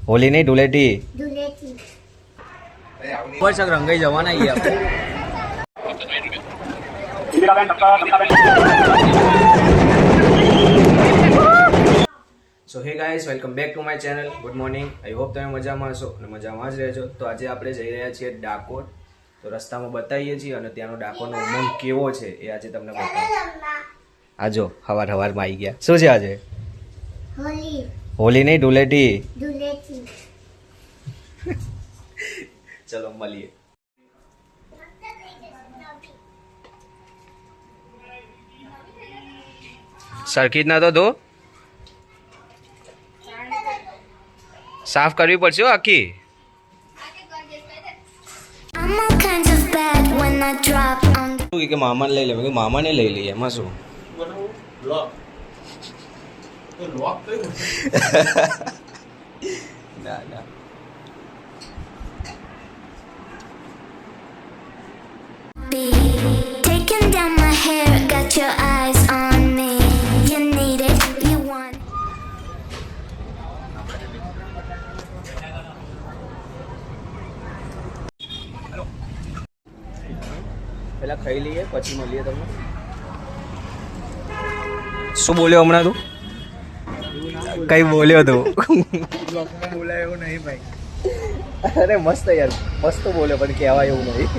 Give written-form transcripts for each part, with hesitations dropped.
होली नहीं धुलेटी धुलेटी पर सक रंगाई जवाना ही આપણે so hey guys welcome back to my channel. Good morning. I hope તમે મજામાં હશો અને મજામાં જ રહેજો. તો આજે આપણે જઈ રહ્યા છીએ ડાકોર. તો રસ્તામાં બતાવીએ છીએ અને ત્યાંનો ડાકોરનો ઉમંગ કેવો છે એ આજે તમને બતાવીએ. આજો હવારમાં આવી ગયા. શું છે આજે? होली હોલી નહીં ધુલેટી. धुलेटी ચલો મળીએ. સરખી જ ના તો ધો, સાફ કરવી પડશે આખી. I'm all kinds of bad when I drop on કે મામાને લઈ લે. મેં કીધું મામાને લઈ લઈએ, એમાં શું. ના ના the taking down my hair, got your eyes on me. You need it, you want it. પેલા ખાઈ લઈએ પછી મળીએ તમને. શું બોલ્યો હમણાં તું? કઈ બોલ્યો તું? બોલાય એવું નહીં ભાઈ. અરે મસ્ત યાર, મસ્ત બોલ્યો પણ કહેવાય એવું નહીં.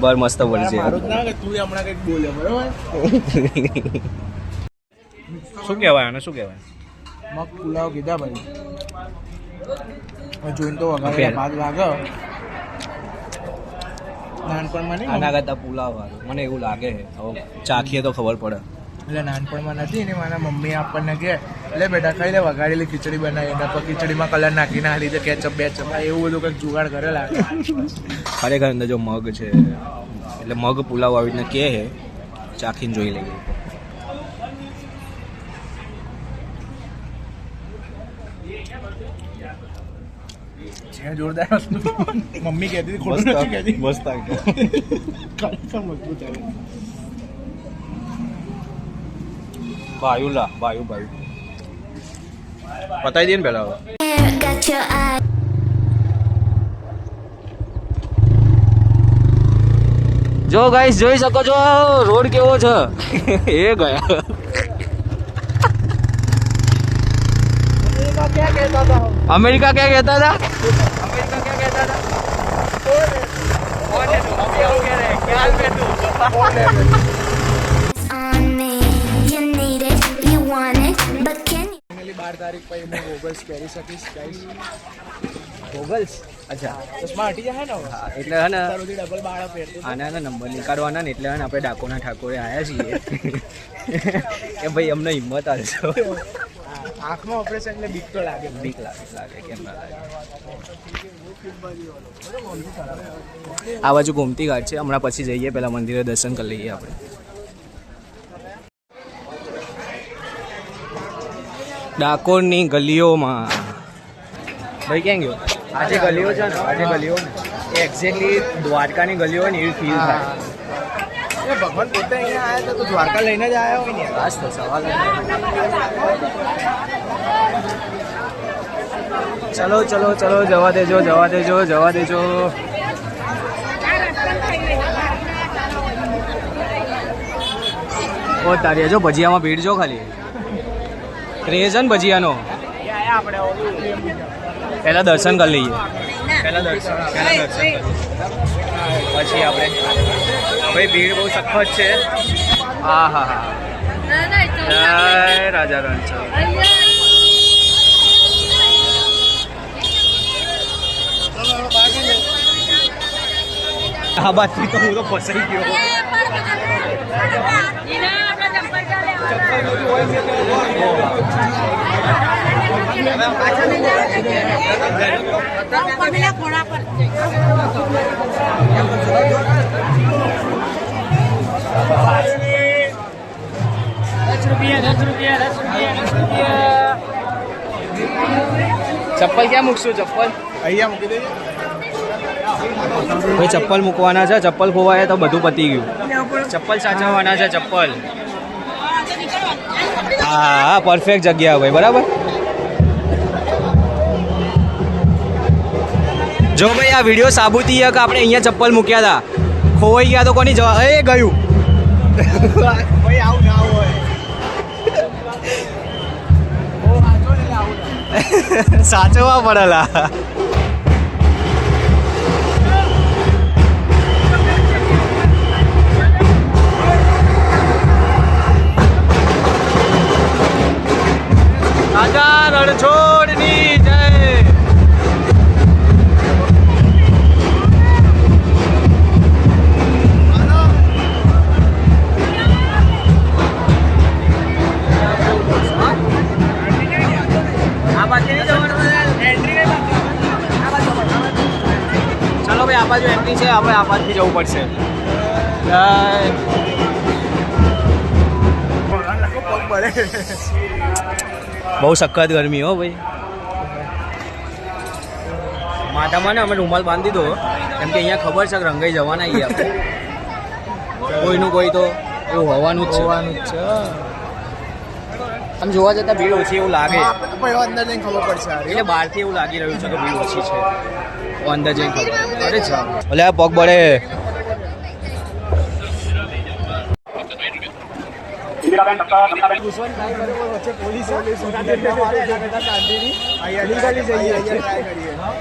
બર મસ્ત બોલશે. મારું જ ના કે તું હમણાં કંઈક બોલ્યો બરોબર. શું કહેવાય આને? શું કહેવાય? મગ પુલાવ કીધા ભાઈ. જોઈને તો વઘારેલા ભાત લાગે. નાનપણમાં નહીં આના કરતા પુલાવ વાળું મને એવું લાગે છે. હવે ચાખીએ તો ખબર પડે. એટલે નાનપણમાં નથી ને મારા મમ્મી આપણને કહે એટલે બેટા ખાઈ લે વઘારેલી ખીચડી બનાવી એના પર ખીચડીમાં કલર નાખીને આ રીતે કેચઅપ બેચઅપ એવું બધું કંઈક જુગાડ કરેલા. ખરેખર અંદર જો મગ છે એટલે મગ પુલાવ આવી રીતના કહે છે. ચાખીને જોઈ લઈએ. છે જોરદાર વસ્તુ. મમ્મી કહેતી હતી ખોટું નથી કહેતી. મસ્ત ખરેખર મજબૂત આવે. ભાયુ લા ભાયુ ભાયુ બતાવી દે ને પેલા. Hair, got your eyes. જો ગાઈસ જોઈ શકો છો રોડ કેવો છે. એ ગયા અમેરિકા ક્યાં કહેતા હતા? અમેરિકા ક્યાં કહેતા હતા? On me. You need it, you want it, but can you? Finally 12 તારીખ પછી હું ગોગલ્સ પહેરી શકીશ ગાઈસ. ગોગલ્સ? અચ્છા ચશ્મા હટી જાય ને હવે. એટલે હે ને તારોથી ડબલ બાળા પહેરતો હતો. આના નંબર નીકાળવાના ને એટલે હે ને આપણે ડાકોરના ઠાકોરે આવ્યા છીએ કે ભાઈ અમને હિંમત આપજો. આંખમાં ઓપરેશન એટલે બીક તો લાગે. બીક લાગે કેમ ના લાગે. આ બાજુ ગોમતી ઘાટ છે. હમણાં પછી જઈએ પેલા મંદિરે દર્શન કરી લઈએ આપણે. ડાકોરની ગલીઓમાં ભાઈ ક્યાં ગયો? આજે ગલીઓ છે ને, આજે ગલીઓ ને એ એક્ઝેક્ટલી દ્વારકાની ગલીઓ હોય ને એવી ફીલ થાય. એ ભગવાન પોતે અહીંયા આવ્યા તો દ્વારકા લઈને જ આવ્યા હોય ને. બસ તો સવાલ જ નહીં. ચલો ચલો ચલો જવા દેજો જવા દેજો જવા દેજો. ઓ તારી જો ભજીયામાં ભીડ જો ખાલી. ક્રેઝ ને ભજીયાનો. પહેલા દર્શન કરી લઈએ. પહેલા દર્શન પછી આપણે ભાઈ ભીડ બહુ સખત છે. હા હા હા જય રાજા રણછોડ. આ બાજુ તો હું તો ફસાઈ ગયો. ચપ્પલ ક્યાં મૂકશું? ચપ્પલ અહીંયા મૂકી દેજો. ભાઈ ચપ્પલ મૂકવાના છે. ચપ્પલ ખોવાય તો બધું પતી ગયું. ચપ્પલ સાચવવાના છે. ચપ્પલ હા પરફેક્ટ જગ્યા ભાઈ. બરાબર જો ભાઈ આ વિડીયો સાબુતી છે કે આપણે અહીંયા ચપ્પલ મૂક્યા હતા ખોવાઈ ગયા તો કોની જવા એ ગયું ભાઈ આવું ના હોય સાચવવા પડેલા રાજા રણછોડની જય ચલો ભાઈ આ બાજુ એન્ટ્રી છે આપણે આ બાજુથી જવું પડશે બહુ સખત ગરમી હો ભાઈ માથામાં ને અમે રૂમાલ બાંધી દો કેમ કે અહીંયા ખબર છે કે રંગાઈ જવાના છીએ આપણે કોઈનું કોઈ તો એવું હોવાનું જ છે આમ જોવા જતાં ભીડ ઓછી એવું લાગે અંદર જઈને ખબર પડશે એટલે બહારથી એવું લાગી રહ્યું છે કે ભીડ ઓછી છે અંદર જઈને ખબર અરે ચા ભલે આ પગ બળે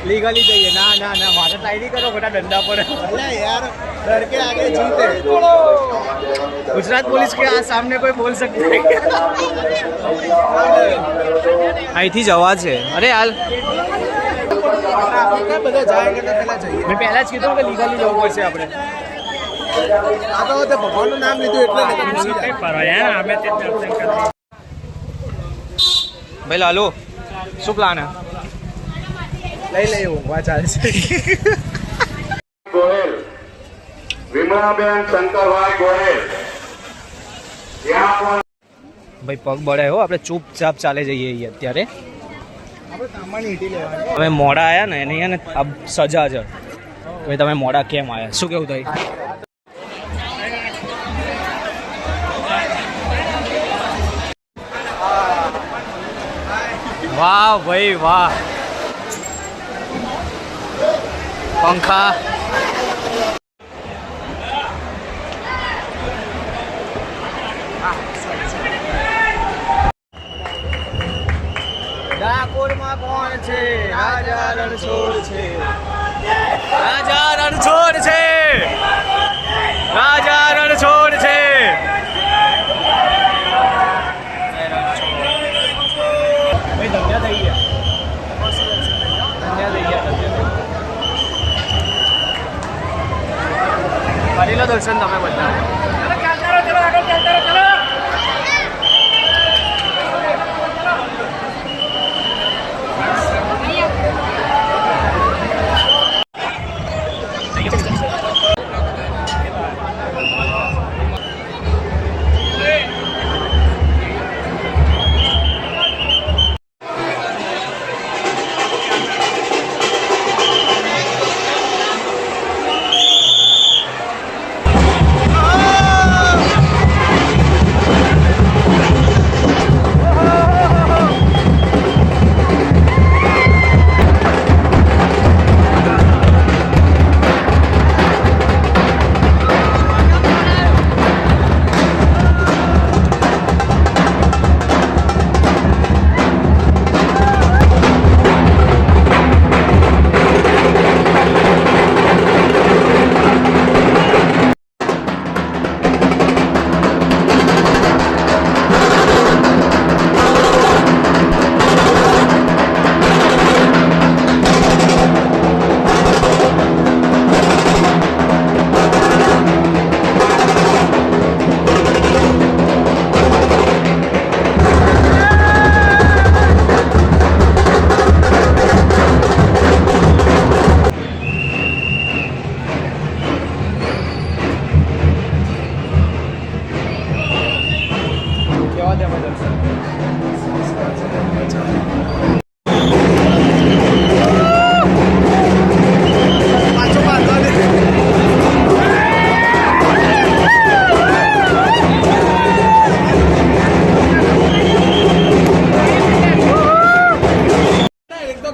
લીગલી જઈએ ના ના ના મારે ટાઈડી કરો ખોટા ધંધા પર યાર ડર કે આગે જીતે गुजरात पुलिस के आज सामने कोई बोल सकते हैं અહીંથી જવા છે અરે હાલ બધા જાય કે પહેલા જઈએ મેં પહેલા જ કીધું કે લીગલી જવું પડશે આપણે આ તો તે ભગવાનનું નામ લીધું એટલે ભાઈ લાલો શું પ્લાન હે લઈ લઈ ઊંઘવા ચાલશે ગોહેલ વિમળાબેન શંકરભાઈ ગોહેલ ત્યાં ભાઈ પગ બળે હો આપણે ચૂપચાપ ચાલે જઈએ અહીં અત્યારે આપણે સામાન્ય ઈટી લેવાની તમે મોડા આવ્યા ને એની ને આ સજા છે ભાઈ તમે મોડા કેમ આવ્યા શું કેવું થાય વાહ ભાઈ વાહ પંખા ડાકોરમાં કોણ છે રાજા રણછોડ છે રાજા રણછોડ છે રાજા રણછોડ છે ભાઈ ધન્ય થઈ ગયા ધન્ય થઈ ગયા કરી લો દર્શન તમે બધા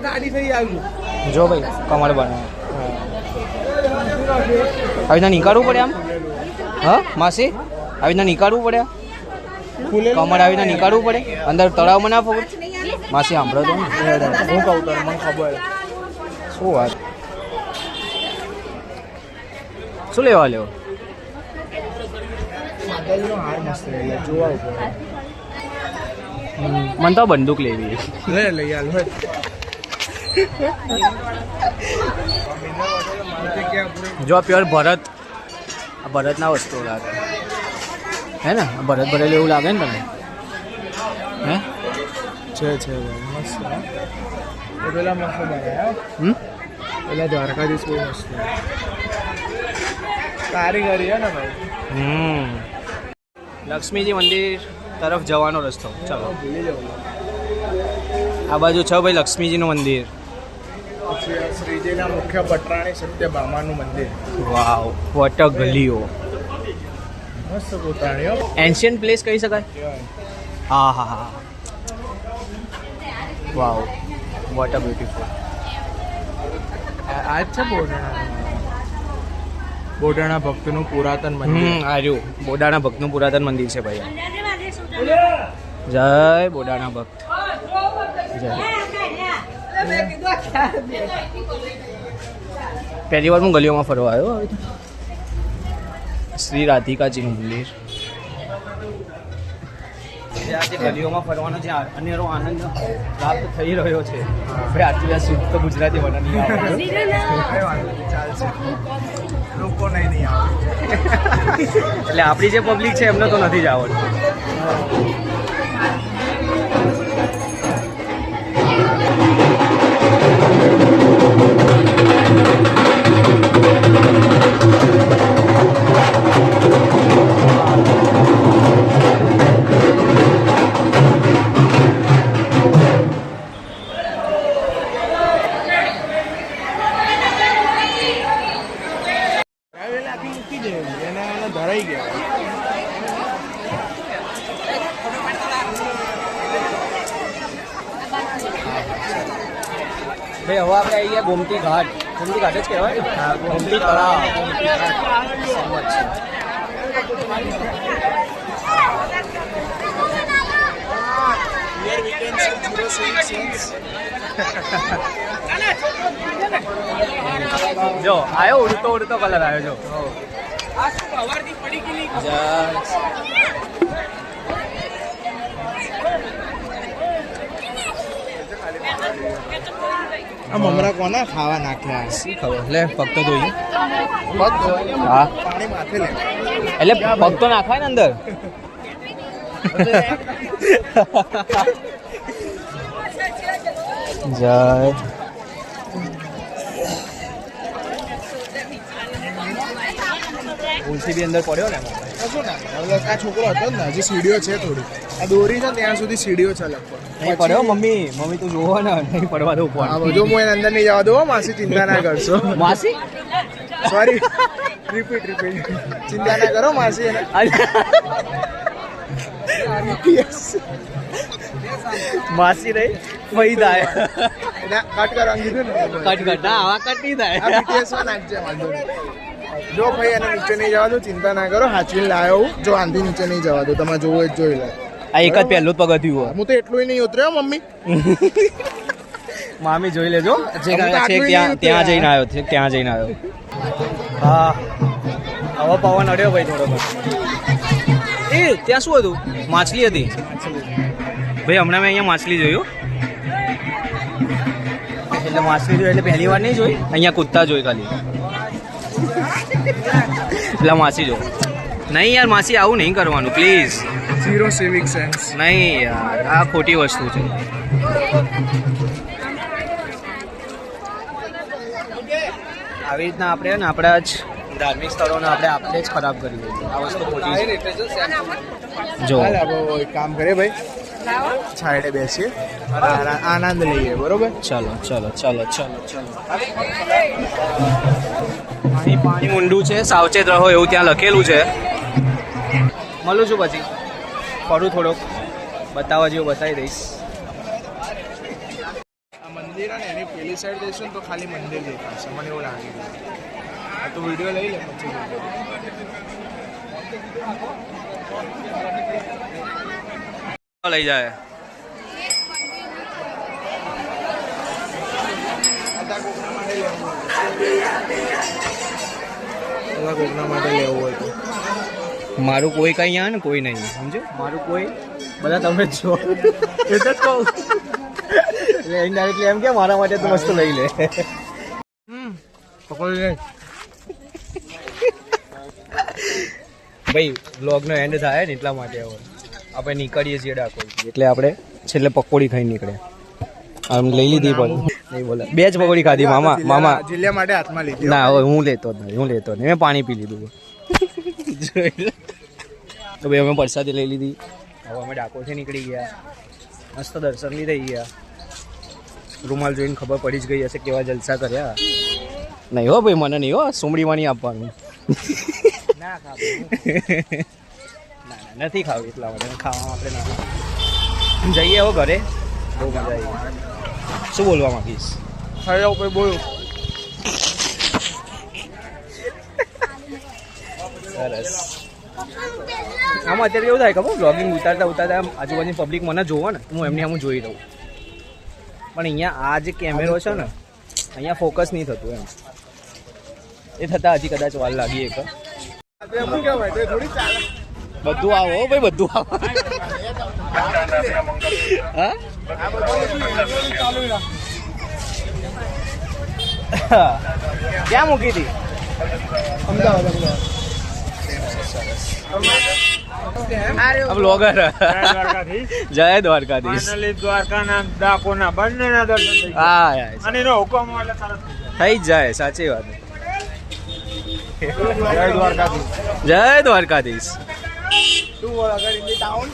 ગાડી થઈ આવ્યું જો ભાઈ કમર બનાવે આવી રીતના નીકાળવું પડે આમ હા માસી આવી રીતના નીકાળવું પડે કમર આવી રીતના નીકાળવું પડે અંદર તળાવમાં ના ફોગટ માસી સાંભળો તો ને. હું કહું તને મને ખબર શું વાત શું લેવા લેવો માતાજીનો હાર મસ્ત એટલે જોવા ઉપર મને તો બંદૂક લેવી લે લઈ હાલ હોય જો પ્યોર ભરત આ ભરતના વસ્તુઓ લાગે હે ને આ ભરત ભરેલું એવું લાગે ને તમને હે છે ભાઈ મસ્ત એ પેલા મસ્ત બનાવ્યા હમ પેલા દ્વારકાધીશ બહુ મસ્ત કારીગરી હે ને ભાઈ લક્ષ્મીજી મંદિર તરફ જવાનો રસ્તો ચાલો ભૂલી જાવ આ બાજુ છે ભાઈ લક્ષ્મીજીનું મંદિર પછી શ્રીજીના મુખ્ય પટરાણી સત્યભામાનું મંદિર વાવ વોટ અ ગલીઓ મસ્ત પોતાણીઓ એન્શિયન્ટ પ્લેસ કહી શકાય હા હા હા વાવ વોટ અ બ્યુટીફુલ આ જ છે બોડાણા ભક્તનું પુરાતન મંદિર આર્યું બોડાણા ભક્તનું પુરાતન મંદિર છે ભાઈ જય બોડાણા ભક્ત જય પહેલી વાર હું ગલીઓમાં ફરવા આવ્યો હવે તો. શ્રી રાધિકાજીનું મંદિર આજે ગલીઓમાં ફરવાનો જે અનેરો આનંદ પ્રાપ્ત થઈ રહ્યો છે ભાઈ આટલી શુદ્ધ ગુજરાતી બનાવી ચાલશે લોકો નહીં આવે એટલે આપણી જે પબ્લિક છે એમને તો નથી જ આવડતું આખી મૂકી દે એને ધરાઈ ગયા ભાઈ હવે આપણે આવી ગયા ગોમતી ઘાટ જ કહેવાય ને ગોમતી તળાવ સમજ છે. જો આવ્યો ઉડતો કલર આવ્યો જો આ મમરા કોના ખાવા નાખ્યા શી ખબર લે પગ તો ધોઈ પગ હા પાણી માથે લે એટલે પગ તો નાખવાય ને અંદર જય તુલસી બી અંદર પડ્યો ને કશું ના હવે આ છોકરો હતો ને હજી સીડીઓ છે થોડી આ દોરી છે ત્યાં સુધી સીડીઓ છે લગભગ નહીં પડ્યો મમ્મી તું જોવો ને નહીં પડવા દઉં આ બધું હું એને અંદર નહીં જવા દઉં હો, માસી ચિંતા ના કરશો માસી સોરી રિપીટ ચિંતા ના કરો માસી એને Yes. માસી રહી વહી થાય ના, કટ કરવાનું કીધું ને કટ ના આવા કટ નહીં આ થાય BTS માં નાખજે વાંધો નહીં. જો ભાઈ એને નીચે નહીં જવા દો ચિંતા ના કરો હાચવીને લાવ્યો હું જો આંધી નીચે નહીં જવા દો તમે જોવો જ જોઈ લે આ એક જ પહેલું જ પગથિયું હું તો એટલું નહીં ઉતર્યો મમ્મી મામી જોઈ લેજો છેક આટલું ત્યાં જઈને આવ્યો ત્યાં જઈને આવ્યો હા હવે પવન અડ્યો ભાઈ થોડો એ ત્યાં શું હતું માછલી હતી ભાઈ હમણાં મેં અહીંયા માછલી જોયું એટલે માછલી જોઈ એટલે પહેલી વાર નહીં જોઈ અહીંયા કૂદતા જોઈ ખાલી એટલે માસી જો નહીં યાર માસી આવું નહીં કરવાનું પ્લીઝ ઝીરો સિવિક સેન્સ નહીં યાર આ ખોટી વસ્તુ છે આવી રીતના આપણે ને આપણા જ ધાર્મિક સ્થળોને આપણે જ ખરાબ કરી દઈએ આ વસ્તુ ખોટી છે જો હાલ આપણે એક કામ કરીએ ભાઈ છાયડે બેસીએ અને આનંદ લઈએ બરોબર ચલો પાણી ઊંડું છે સાવચેત રહો એવું ત્યાં લખેલું છે મળું છું પછી ફરું થોડોક બતાવવા જેવું બતાવી દઈશ આ મંદિર મંદિર અને એની પેલી સાઈડ જઈશું ને તો ખાલી મંદિર દેખાશે મને એવું લાગે છે. આ તો વિડીયો લઈ લે પછી લઈ જાય કોકના માટે લેવું હોય તો મારું કોઈ કઈ આવે ને કોઈ નહીં સમજો મારું કોઈ બધા તમે જ છો એટલે જ કહું એટલે ઇનડાયરેક્ટલી એમ કે મારા માટે તો વસ્તુ લઈ લે પકડી લે. ભાઈ વ્લોગનો એન્ડ થાય ને એટલા માટે હવે આપણે નીકળીએ છીએ ડાકોર એટલે આપણે છેલ્લે પકોડી ખાઈને નીકળ્યા આમ લઈ લીધી પણ નહીં બોલે 2 જ પકોડી ખાધી મામા જિલ્લા માટે હાથમાં લીધી ના હવે હું લેતો જ નહીં મેં પાણી પી લીધું તો ભાઈ અમે પ્રસાદી લઈ લીધી હવે અમે ડાકોરથી નીકળી ગયા મસ્ત દર્શન બી થઈ ગયા રૂમાલ જોઈને ખબર પડી જ ગઈ હશે કેવા જલસા કર્યા નહીં હો ભાઈ મને નહીં હો સુમડીમાં નહીં આપવાનું ના ના નથી ખાવું એટલા માટે ખાવામાં આપણે ના જઈએ હો ઘરે બહુ મજા આવી શું બોલવા માંગીશ ખાઈ ઉપર બોલું સરસ આમાં અત્યારે કેવું થાય ખબર બ્લોગિંગ ઉતારતા આમ આજુબાજુની પબ્લિક મને જોવો ને હું એમની આમ જોઈ રહું પણ અહીંયા આ જે કેમેરો છે ને અહીંયા ફોકસ નહીં થતું એમ એ થતાં હજી કદાચ વાર લાગી એક શું કહેવાય તો થોડી ચાલે બધું આવો હો ભાઈ બધું આવો હા ક્યાં મૂકી હતી અમદાવાદ બ્લોગર જય દ્વારકાધીશ દ્વારકાના ડાકોરના બંનેના દર્શન થઈ હા અને એનો હુકમ એટલે તરત થઈ જ જાય સાચી વાત જય દ્વારકાધીશ. જય Dwarkadhish Two vloggers in the town.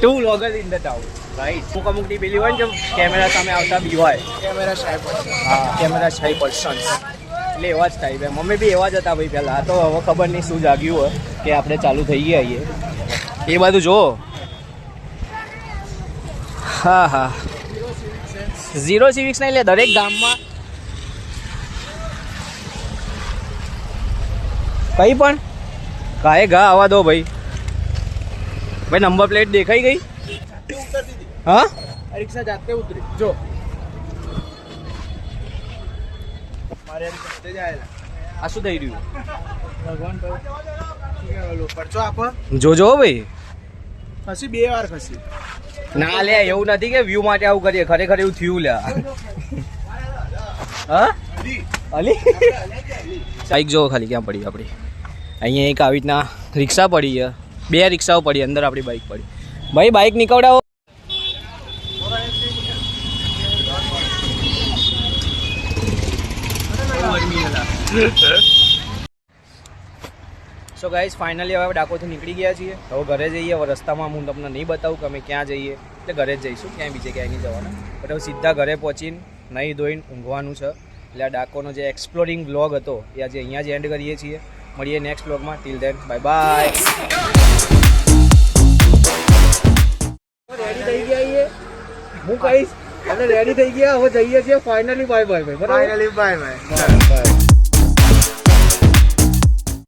2 vloggers in the town right અમુક ની પેલી હોય ને જેમ કેમેરા સામે આવતા બી હોય કેમેરા શાય પડશે. હા કેમેરા શાય પર્સન્સ એટલે એવા જ થાય ભાઈ મમ્મી બી એવા જ હતા ભાઈ પહેલા તો હવે ખબર નહીં શું જાગ્યું હોય કે આપણે ચાલુ થઈ ગયા છીએ એ બધું જો હા હા 0 સિવિક્સ નહીં લે દરેક ગામમાં કઈ પણ કાંઈ ઘા આવવા દો ભાઈ ભાઈ નંબર પ્લેટ દેખાઈ ગઈ હા રિક્ષા જાતે ઉતરી જો મારે જાતે જ આયેલા આ શું થઈ રહ્યું ભગવાન પર પરચો આપો જોજો ભાઈ ખસી 2 વાર ખસી ના લે એવું નથી કે વ્યૂ માટે આવું કરીએ ખરેખર એવું થયું લે હા અલી બાઈક જોવો ખાલી ક્યાં પડી આપણી અહીંયા એક આવી રીતના રિક્ષા પડી છે 2 રિક્ષાઓ પડી અંદર આપણી બાઈક પડી ભાઈ બાઈક નીકળાવો સો ગાઈઝ ફાઇનલી હવે ડાકોરથી નીકળી ગયા છીએ હવે ઘરે જઈએ હવે રસ્તામાં હું તમને નહીં બતાવું કે અમે ક્યાં જઈએ એટલે ઘરે જ જઈશું ક્યાંય બીજે ક્યાંય નહીં જવાના બટ હવે સીધા ઘરે પહોંચીને નહીં ધોઈને ઊંઘવાનું છે એટલે આ ડાકોરનો જે એક્સપ્લોરિંગ વ્લોગ હતો એ આજે અહીંયા જ એન્ડ કરીએ છીએ મળીએ નેક્સ્ટ વ્લોગમાં till then bye bye ready થઈ ગયા છીએ હું કહીશ અને રેડી થઈ ગયા હવે જઈએ છીએ finally bye bye finally bye bye.